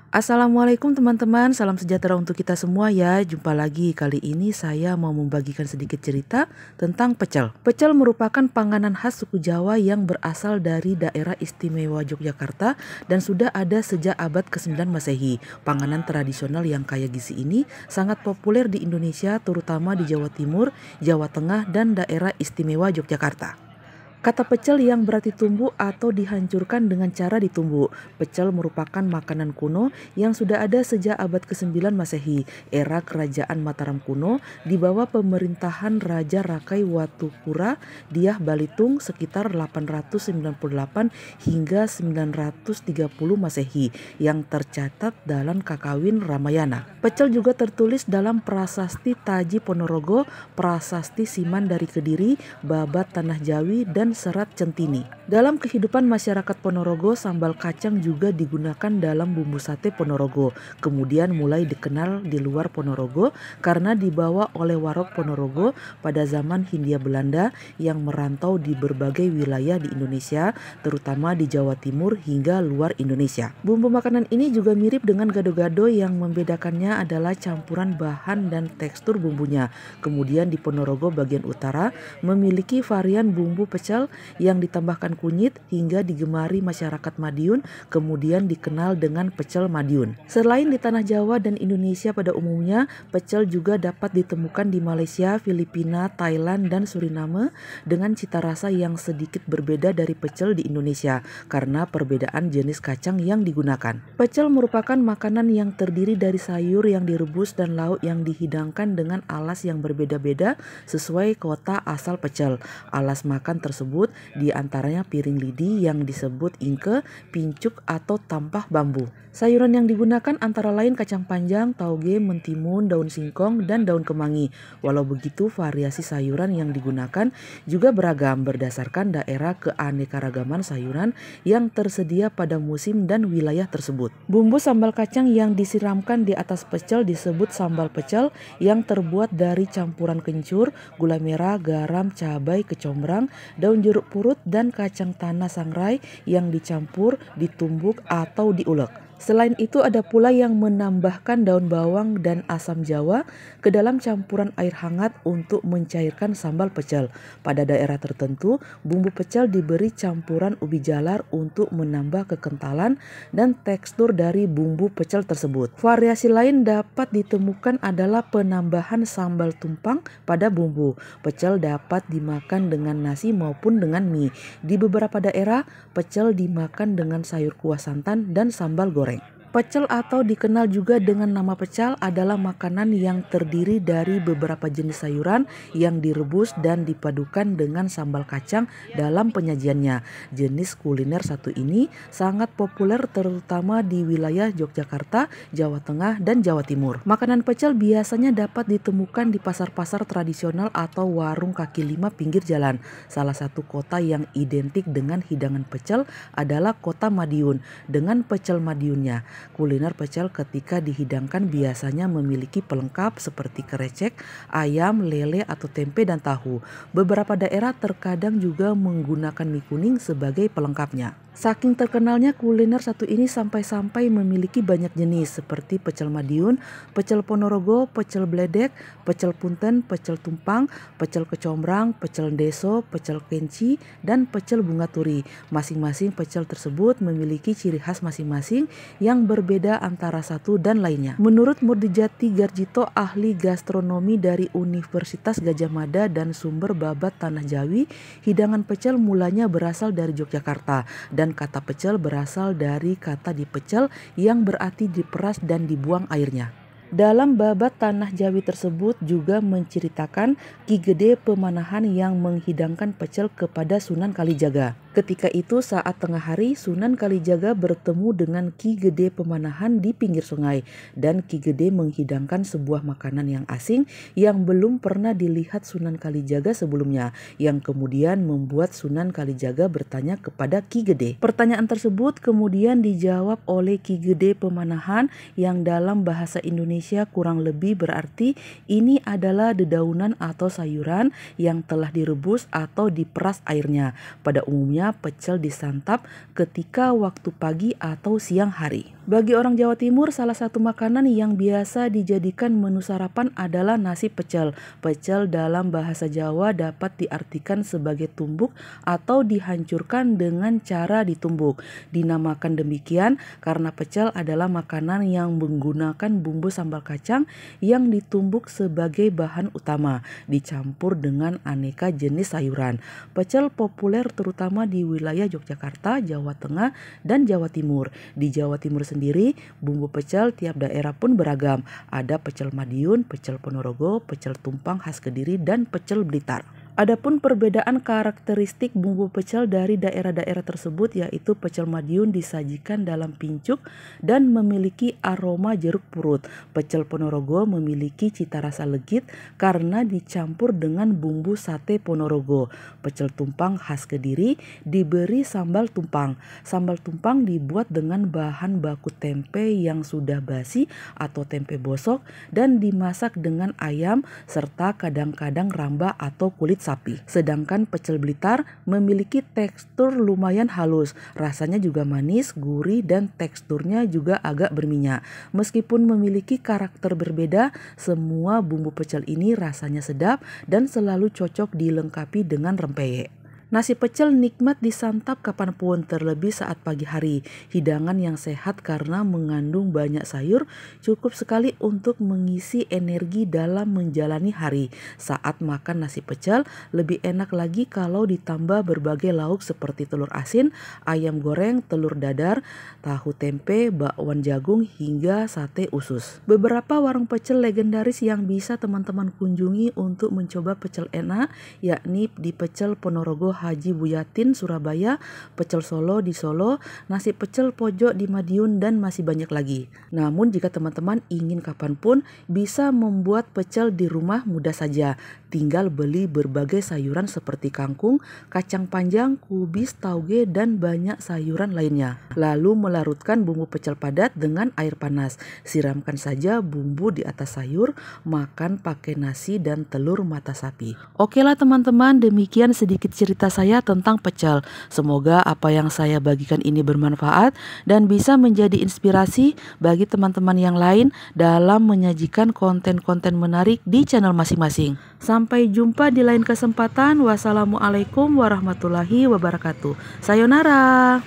Assalamualaikum teman-teman, salam sejahtera untuk kita semua ya. Jumpa lagi, kali ini saya mau membagikan sedikit cerita tentang pecel. Pecel merupakan panganan khas suku Jawa yang berasal dari daerah istimewa Yogyakarta dan sudah ada sejak abad ke-9 Masehi. Panganan tradisional yang kaya gizi ini sangat populer di Indonesia, terutama di Jawa Timur, Jawa Tengah, dan daerah istimewa Yogyakarta. Kata pecel yang berarti tumbuk atau dihancurkan dengan cara ditumbuk. Pecel merupakan makanan kuno yang sudah ada sejak abad ke-9 Masehi, era kerajaan Mataram kuno di bawah pemerintahan Raja Rakai Watukura Dyah Balitung sekitar 898 hingga 930 Masehi yang tercatat dalam Kakawin Ramayana. Pecel juga tertulis dalam Prasasti Taji Ponorogo, Prasasti Siman dari Kediri, Babat Tanah Jawi, dan Serat Centini. Dalam kehidupan masyarakat Ponorogo, sambal kacang juga digunakan dalam bumbu sate Ponorogo. Kemudian mulai dikenal di luar Ponorogo karena dibawa oleh Warok Ponorogo pada zaman Hindia Belanda yang merantau di berbagai wilayah di Indonesia, terutama di Jawa Timur hingga luar Indonesia. Bumbu makanan ini juga mirip dengan gado-gado, yang membedakannya adalah campuran bahan dan tekstur bumbunya. Kemudian di Ponorogo bagian utara memiliki varian bumbu pecel yang ditambahkan kunyit hingga digemari masyarakat Madiun, kemudian dikenal dengan pecel Madiun. Selain di tanah Jawa dan Indonesia pada umumnya, pecel juga dapat ditemukan di Malaysia, Filipina, Thailand, dan Suriname dengan cita rasa yang sedikit berbeda dari pecel di Indonesia karena perbedaan jenis kacang yang digunakan. Pecel merupakan makanan yang terdiri dari sayur yang direbus dan lauk yang dihidangkan dengan alas yang berbeda-beda sesuai kota asal pecel. Alas makan tersebut diantaranya piring lidi yang disebut ingke, pincuk, atau tampah bambu. Sayuran yang digunakan antara lain kacang panjang, tauge, mentimun, daun singkong, dan daun kemangi. Walau begitu, variasi sayuran yang digunakan juga beragam berdasarkan daerah keanekaragaman sayuran yang tersedia pada musim dan wilayah tersebut. Bumbu sambal kacang yang disiramkan di atas pecel disebut sambal pecel, yang terbuat dari campuran kencur, gula merah, garam, cabai, kecombrang, daun jeruk purut, dan kacang tanah sangrai yang dicampur, ditumbuk, atau diulek. Selain itu ada pula yang menambahkan daun bawang dan asam jawa ke dalam campuran air hangat untuk mencairkan sambal pecel. Pada daerah tertentu, bumbu pecel diberi campuran ubi jalar untuk menambah kekentalan dan tekstur dari bumbu pecel tersebut. Variasi lain dapat ditemukan adalah penambahan sambal tumpang pada bumbu. Pecel dapat dimakan dengan nasi maupun dengan mie. Di beberapa daerah, pecel dimakan dengan sayur kuah santan dan sambal goreng. Pecel atau dikenal juga dengan nama pecal adalah makanan yang terdiri dari beberapa jenis sayuran yang direbus dan dipadukan dengan sambal kacang dalam penyajiannya. Jenis kuliner satu ini sangat populer terutama di wilayah Yogyakarta, Jawa Tengah, dan Jawa Timur. Makanan pecel biasanya dapat ditemukan di pasar-pasar tradisional atau warung kaki lima pinggir jalan. Salah satu kota yang identik dengan hidangan pecel adalah kota Madiun dengan pecel Madiunnya. Kuliner pecel ketika dihidangkan biasanya memiliki pelengkap seperti krecek, ayam, lele, atau tempe dan tahu. Beberapa daerah terkadang juga menggunakan mie kuning sebagai pelengkapnya. Saking terkenalnya kuliner satu ini sampai-sampai memiliki banyak jenis seperti pecel Madiun, pecel Ponorogo, pecel Bledek, pecel Punten, pecel Tumpang, pecel Kecombrang, pecel Deso, pecel Kenci, dan pecel Bunga Turi. Masing-masing pecel tersebut memiliki ciri khas masing-masing yang berbeda antara satu dan lainnya. Menurut Murdijati Garjito, ahli gastronomi dari Universitas Gadjah Mada dan sumber Babat Tanah Jawi, hidangan pecel mulanya berasal dari Yogyakarta dan kata pecel berasal dari kata dipecel yang berarti diperas dan dibuang airnya. Dalam Babat Tanah Jawi tersebut juga menceritakan Ki Gede Pemanahan yang menghidangkan pecel kepada Sunan Kalijaga. Ketika itu saat tengah hari, Sunan Kalijaga bertemu dengan Ki Gede Pemanahan di pinggir sungai dan Ki Gede menghidangkan sebuah makanan yang asing yang belum pernah dilihat Sunan Kalijaga sebelumnya, yang kemudian membuat Sunan Kalijaga bertanya kepada Ki Gede. Pertanyaan tersebut kemudian dijawab oleh Ki Gede Pemanahan yang dalam bahasa Indonesia kurang lebih berarti ini adalah dedaunan atau sayuran yang telah direbus atau diperas airnya. Pada umumnya pecel disantap ketika waktu pagi atau siang hari. Bagi orang Jawa Timur, salah satu makanan yang biasa dijadikan menu sarapan adalah nasi pecel. Pecel dalam bahasa Jawa dapat diartikan sebagai tumbuk atau dihancurkan dengan cara ditumbuk. Dinamakan demikian karena pecel adalah makanan yang menggunakan bumbu sambal kacang yang ditumbuk sebagai bahan utama, dicampur dengan aneka jenis sayuran. Pecel populer terutama di wilayah Yogyakarta, Jawa Tengah, dan Jawa Timur. Di Jawa Timur sendiri, bumbu pecel tiap daerah pun beragam. Ada pecel Madiun, pecel Ponorogo, pecel tumpang khas Kediri, dan pecel Blitar. Adapun perbedaan karakteristik bumbu pecel dari daerah-daerah tersebut, yaitu pecel Madiun disajikan dalam pincuk dan memiliki aroma jeruk purut. Pecel Ponorogo memiliki cita rasa legit karena dicampur dengan bumbu sate Ponorogo. Pecel tumpang khas Kediri diberi sambal tumpang. Sambal tumpang dibuat dengan bahan baku tempe yang sudah basi atau tempe bosok dan dimasak dengan ayam serta kadang-kadang ramba atau kulit sapi. Sedangkan pecel Blitar memiliki tekstur lumayan halus, rasanya juga manis, gurih, dan teksturnya juga agak berminyak. Meskipun memiliki karakter berbeda, semua bumbu pecel ini rasanya sedap dan selalu cocok dilengkapi dengan rempeyek. Nasi pecel nikmat disantap kapanpun, terlebih saat pagi hari. Hidangan yang sehat karena mengandung banyak sayur, cukup sekali untuk mengisi energi dalam menjalani hari. Saat makan nasi pecel, lebih enak lagi kalau ditambah berbagai lauk seperti telur asin, ayam goreng, telur dadar, tahu tempe, bakwan jagung, hingga sate usus. Beberapa warung pecel legendaris yang bisa teman-teman kunjungi untuk mencoba pecel enak, yakni di Pecel Ponorogo Haji Buyatin Surabaya, Pecel Solo di Solo, Nasi Pecel Pojok di Madiun, dan masih banyak lagi. Namun jika teman-teman ingin kapanpun bisa membuat pecel di rumah, mudah saja. Tinggal beli berbagai sayuran seperti kangkung, kacang panjang, kubis, tauge, dan banyak sayuran lainnya. Lalu melarutkan bumbu pecel padat dengan air panas. Siramkan saja bumbu di atas sayur, makan pakai nasi dan telur mata sapi. Oke lah teman-teman, demikian sedikit cerita saya tentang pecel. Semoga apa yang saya bagikan ini bermanfaat dan bisa menjadi inspirasi bagi teman-teman yang lain dalam menyajikan konten-konten menarik di channel masing-masing. Sampai jumpa di lain kesempatan. Wassalamualaikum warahmatullahi wabarakatuh. Sayonara.